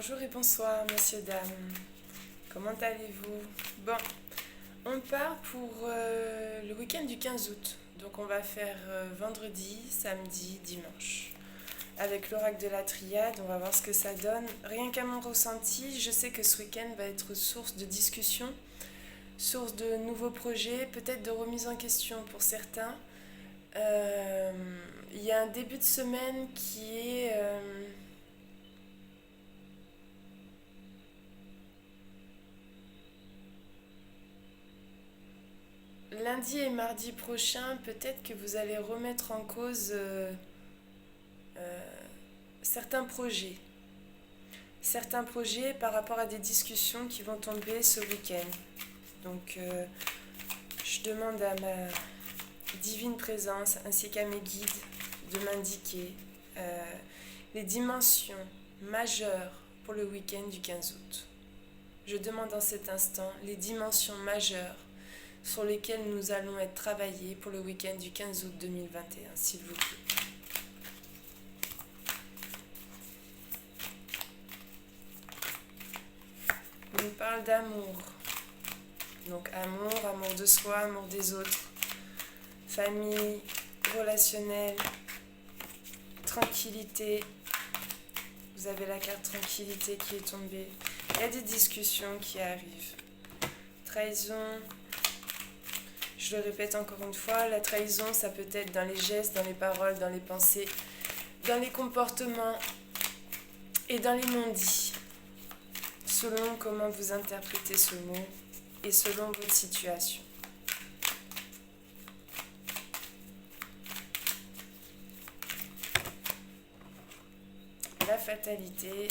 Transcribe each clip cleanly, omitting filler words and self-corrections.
Bonjour et bonsoir, messieurs, dames. Comment allez-vous? Bon, on part pour le week-end du 15 août. Donc on va faire vendredi, samedi, dimanche. Avec l'oracle de la triade, on va voir ce que ça donne. Rien qu'à mon ressenti, je sais que ce week-end va être source de discussion, source de nouveaux projets, peut-être de remise en question pour certains. Il y a un début de semaine qui est... lundi et mardi prochain, peut-être que vous allez remettre en cause euh, certains projets. Certains projets par rapport à des discussions qui vont tomber ce week-end. Donc, je demande à ma divine présence ainsi qu'à mes guides de m'indiquer les dimensions majeures pour le week-end du 15 août. Je demande en cet instant les dimensions majeures sur lesquelles nous allons être travaillés pour le week-end du 15 août 2021, s'il vous plaît. On nous parle d'amour. Donc amour de soi, amour des autres, famille, relationnel, tranquillité. Vous avez la carte tranquillité qui est tombée. Il y a des discussions qui arrivent. Trahison. Je le répète encore une fois, la trahison, ça peut être dans les gestes, dans les paroles, dans les pensées, dans les comportements et dans les non-dits, selon comment vous interprétez ce mot et selon votre situation. La fatalité.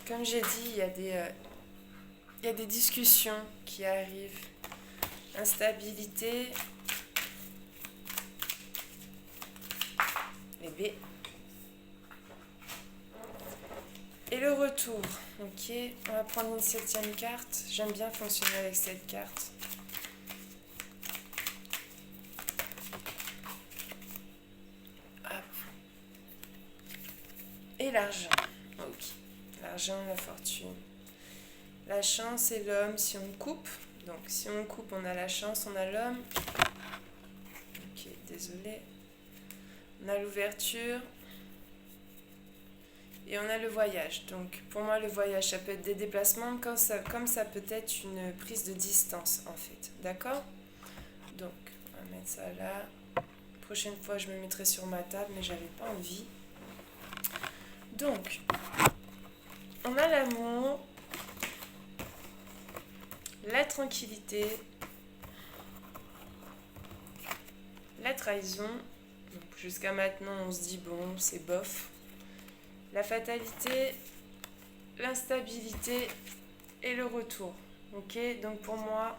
Comme j'ai dit, il y a des discussions qui arrivent. Instabilité. Les B. Et le retour. Ok, on va prendre une 7e carte. J'aime bien fonctionner avec cette carte. Hop. Et l'argent. Ok. L'argent, la fortune. La chance et l'homme si on coupe. Donc si on coupe, on a la chance, on a l'homme. Ok, désolé. On a l'ouverture. Et on a le voyage. Donc pour moi, le voyage, ça peut être des déplacements comme ça peut être une prise de distance en fait. D'accord? Donc on va mettre ça là. Prochaine fois, je me mettrai sur ma table, mais j'avais pas envie. Donc, on a l'amour, la tranquillité, la trahison. Donc, jusqu'à maintenant, on se dit bon, c'est bof. La fatalité, l'instabilité et le retour. Ok, donc pour moi,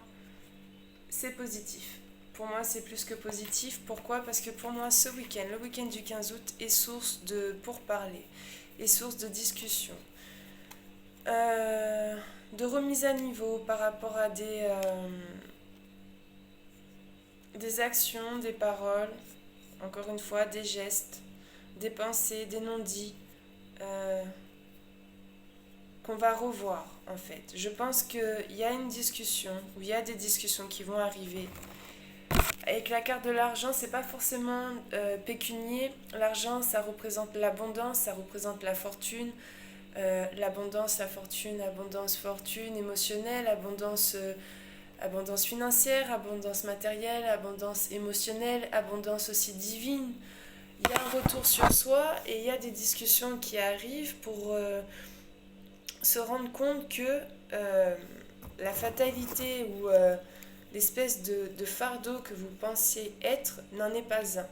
c'est positif. Pour moi, c'est plus que positif. Pourquoi? Parce que pour moi, ce week-end, le week-end du 15 août, est source de pourparlers, est source de discussion, de remise à niveau par rapport à des actions, des paroles, encore une fois, des gestes, des pensées, des non-dits, qu'on va revoir en fait. Je pense qu'il y a une discussion, ou il y a des discussions qui vont arriver. Avec la carte de l'argent, c'est pas forcément pécunier. L'argent, ça représente l'abondance, ça représente la fortune. L'abondance, la fortune, fortune émotionnelle, abondance financière, abondance matérielle, abondance émotionnelle, abondance aussi divine. Il y a un retour sur soi et il y a des discussions qui arrivent pour se rendre compte que la fatalité ou l'espèce de fardeau que vous pensez être n'en est pas un.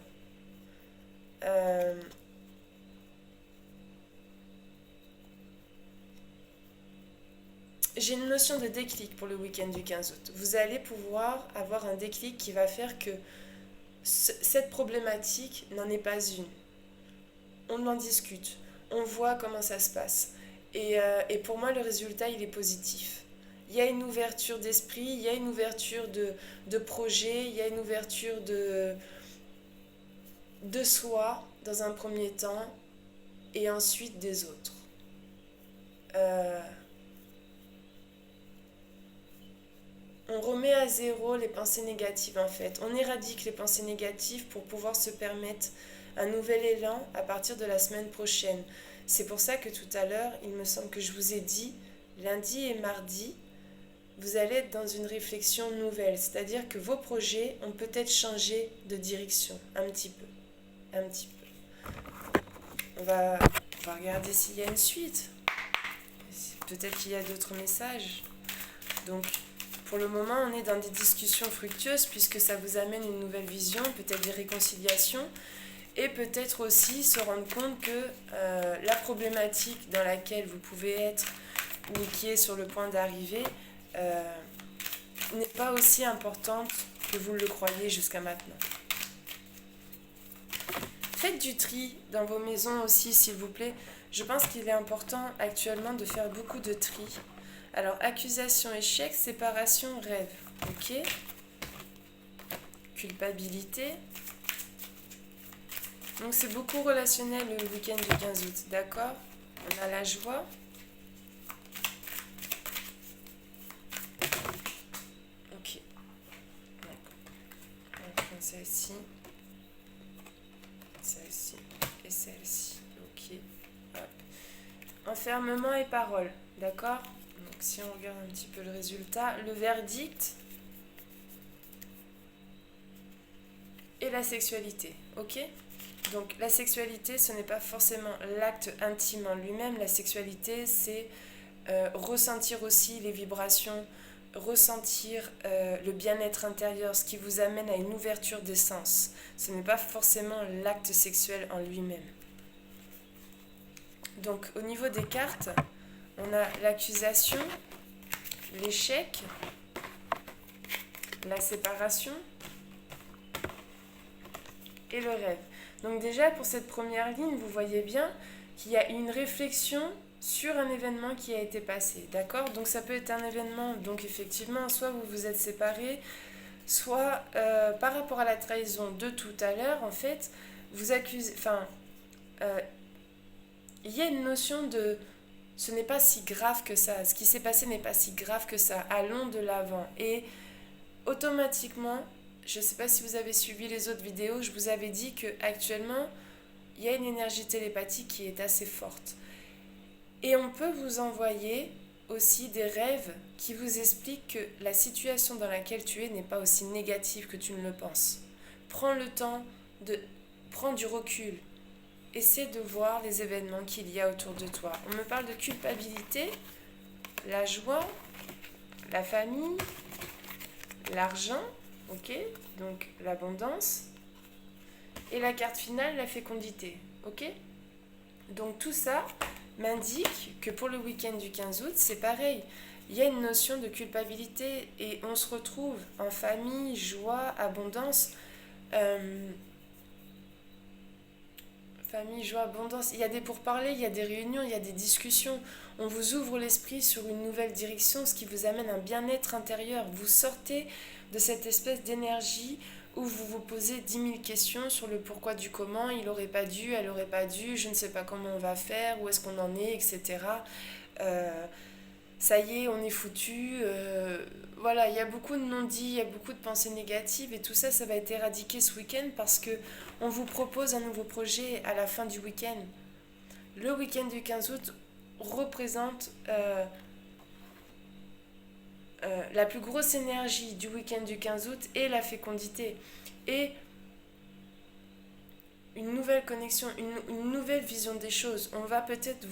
J'ai une notion de déclic pour le week-end du 15 août. Vous allez pouvoir avoir un déclic qui va faire que cette problématique n'en est pas une. On en discute, on voit comment ça se passe. Et pour moi, le résultat, il est positif. Il y a une ouverture d'esprit, il y a une ouverture de projet, il y a une ouverture de soi dans un premier temps. et ensuite des autres. On remet à zéro les pensées négatives en fait. On éradique les pensées négatives pour pouvoir se permettre un nouvel élan à partir de la semaine prochaine. C'est pour ça que tout à l'heure, il me semble que je vous ai dit, lundi et mardi, vous allez être dans une réflexion nouvelle. C'est-à-dire que vos projets ont peut-être changé de direction un petit peu. Un petit peu. On va regarder s'il y a une suite. Peut-être qu'il y a d'autres messages. Donc, pour le moment, on est dans des discussions fructueuses puisque ça vous amène une nouvelle vision, peut-être des réconciliations et peut-être aussi se rendre compte que la problématique dans laquelle vous pouvez être ou qui est sur le point d'arriver n'est pas aussi importante que vous le croyez jusqu'à maintenant. Faites du tri dans vos maisons aussi, s'il vous plaît. Je pense qu'il est important actuellement de faire beaucoup de tri. Alors, accusation, échec, séparation, rêve. Ok. Culpabilité. Donc, c'est beaucoup relationnel le week-end du 15 août. D'accord? On a la joie. Ok. Donc, on prend celle-ci. Celle-ci. Et celle-ci. Ok. Hop. Enfermement et parole. D'accord? Donc, si on regarde un petit peu le résultat, le verdict et la sexualité, ok? Donc, la sexualité, ce n'est pas forcément l'acte intime en lui-même. La sexualité, c'est ressentir aussi les vibrations, ressentir le bien-être intérieur, ce qui vous amène à une ouverture des sens. Ce n'est pas forcément l'acte sexuel en lui-même. Donc, au niveau des cartes, on a l'accusation, l'échec, la séparation et le rêve. Donc déjà, pour cette première ligne, vous voyez bien qu'il y a une réflexion sur un événement qui a été passé, d'accord? Donc ça peut être un événement, donc effectivement, soit vous vous êtes séparés, soit par rapport à la trahison de tout à l'heure, en fait, vous accusez... Enfin, il y a une notion de... Ce n'est pas si grave que ça. Ce qui s'est passé n'est pas si grave que ça. Allons de l'avant. Et automatiquement, je ne sais pas si vous avez suivi les autres vidéos, je vous avais dit qu'actuellement, il y a une énergie télépathique qui est assez forte. Et on peut vous envoyer aussi des rêves qui vous expliquent que la situation dans laquelle tu es n'est pas aussi négative que tu ne le penses. Prends le temps de prendre du recul. Essaie de voir les événements qu'il y a autour de toi. On me parle de culpabilité, la joie, la famille, l'argent, ok, donc l'abondance, et la carte finale, la fécondité, ok. Donc tout ça m'indique que pour le week-end du 15 août, c'est pareil. Il y a une notion de culpabilité et on se retrouve en famille, joie, abondance. Famille, joie, abondance. Il y a des pourparlers, il y a des réunions, il y a des discussions. On vous ouvre l'esprit sur une nouvelle direction, ce qui vous amène un bien-être intérieur. Vous sortez de cette espèce d'énergie où vous vous posez 10 000 questions sur le pourquoi du comment. Il n'aurait pas dû, elle n'aurait pas dû, je ne sais pas comment on va faire, où est-ce qu'on en est, etc. Ça y est, on est foutu. Voilà, il y a beaucoup de non-dits, il y a beaucoup de pensées négatives et tout ça, ça va être éradiqué ce week-end parce que on vous propose un nouveau projet à la fin du week-end. Le week-end du 15 août représente la plus grosse énergie du week-end du 15 août et la fécondité. Et une nouvelle connexion, une nouvelle vision des choses. On va peut-être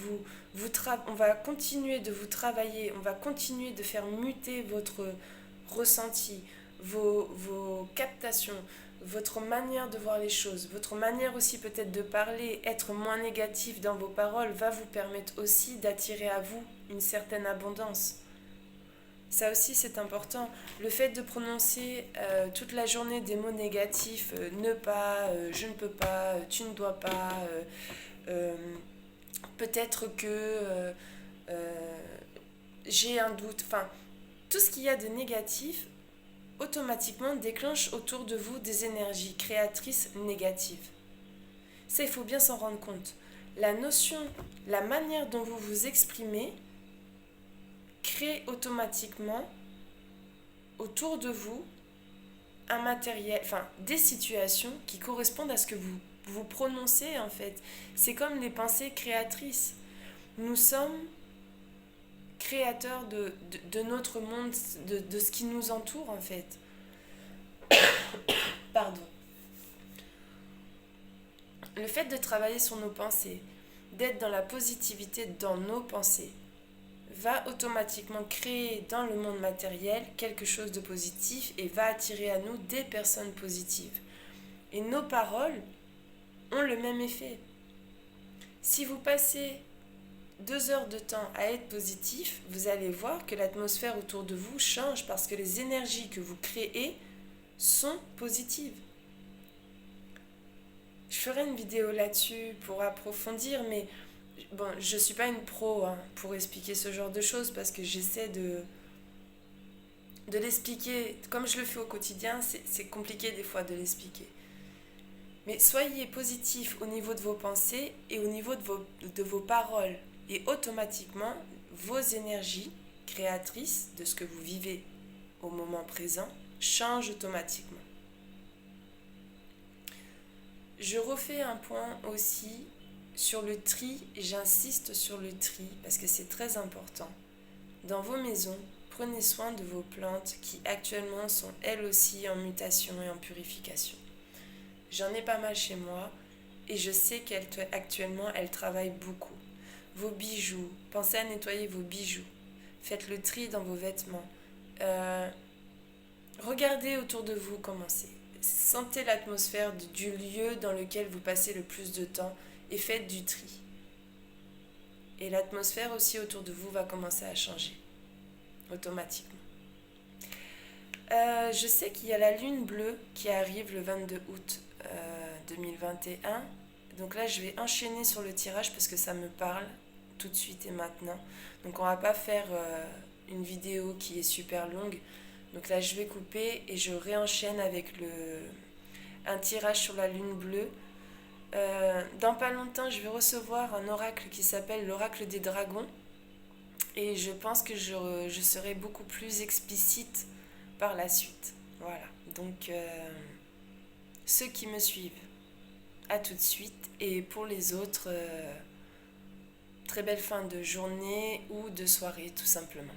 on va continuer de vous travailler, on va continuer de faire muter votre ressenti, vos captations, votre manière de voir les choses, votre manière aussi peut-être de parler, être moins négatif dans vos paroles va vous permettre aussi d'attirer à vous une certaine abondance. Ça aussi c'est important. Le fait de prononcer toute la journée des mots négatifs, ne pas, je ne peux pas, tu ne dois pas, peut-être que j'ai un doute, enfin tout ce qu'il y a de négatif automatiquement déclenche autour de vous des énergies créatrices négatives. Ça, il faut bien s'en rendre compte. la manière dont vous vous exprimez crée automatiquement autour de vous un matériel, des situations qui correspondent à ce que vous prononcez en fait. C'est comme les pensées créatrices. Nous sommes créateurs de notre monde, de ce qui nous entoure en fait. Pardon. Le fait de travailler sur nos pensées, d'être dans la positivité dans nos pensées, va automatiquement créer dans le monde matériel quelque chose de positif et va attirer à nous des personnes positives. Et nos paroles ont le même effet. Si vous passez 2 heures de temps à être positif, vous allez voir que l'atmosphère autour de vous change parce que les énergies que vous créez sont positives. Je ferai une vidéo là-dessus pour approfondir, mais bon, je ne suis pas une pro pour expliquer ce genre de choses parce que j'essaie de l'expliquer. Comme je le fais au quotidien, c'est compliqué des fois de l'expliquer. Mais soyez positif au niveau de vos pensées et au niveau de vos paroles. Et automatiquement, vos énergies créatrices de ce que vous vivez au moment présent changent automatiquement. Je refais un point aussi sur le tri, j'insiste sur le tri parce que c'est très important. Dans vos maisons, prenez soin de vos plantes qui actuellement sont elles aussi en mutation et en purification. J'en ai pas mal chez moi et je sais qu'actuellement elles travaillent beaucoup. Vos bijoux, pensez à nettoyer vos bijoux. Faites le tri dans vos vêtements. Regardez autour de vous comment c'est. Sentez l'atmosphère du lieu dans lequel vous passez le plus de temps et faites du tri. Et l'atmosphère aussi autour de vous va commencer à changer automatiquement. Je sais qu'il y a la lune bleue qui arrive le 22 août 2021. Donc là, je vais enchaîner sur le tirage parce que ça me parle tout de suite et maintenant. Donc on va pas faire une vidéo qui est super longue. Donc là, je vais couper et je réenchaîne avec un tirage sur la lune bleue. Dans pas longtemps, je vais recevoir un oracle qui s'appelle l'oracle des dragons. Et je pense que je serai beaucoup plus explicite par la suite. Voilà. Donc, ceux qui me suivent, à tout de suite. Et pour les autres, très belle fin de journée ou de soirée, tout simplement.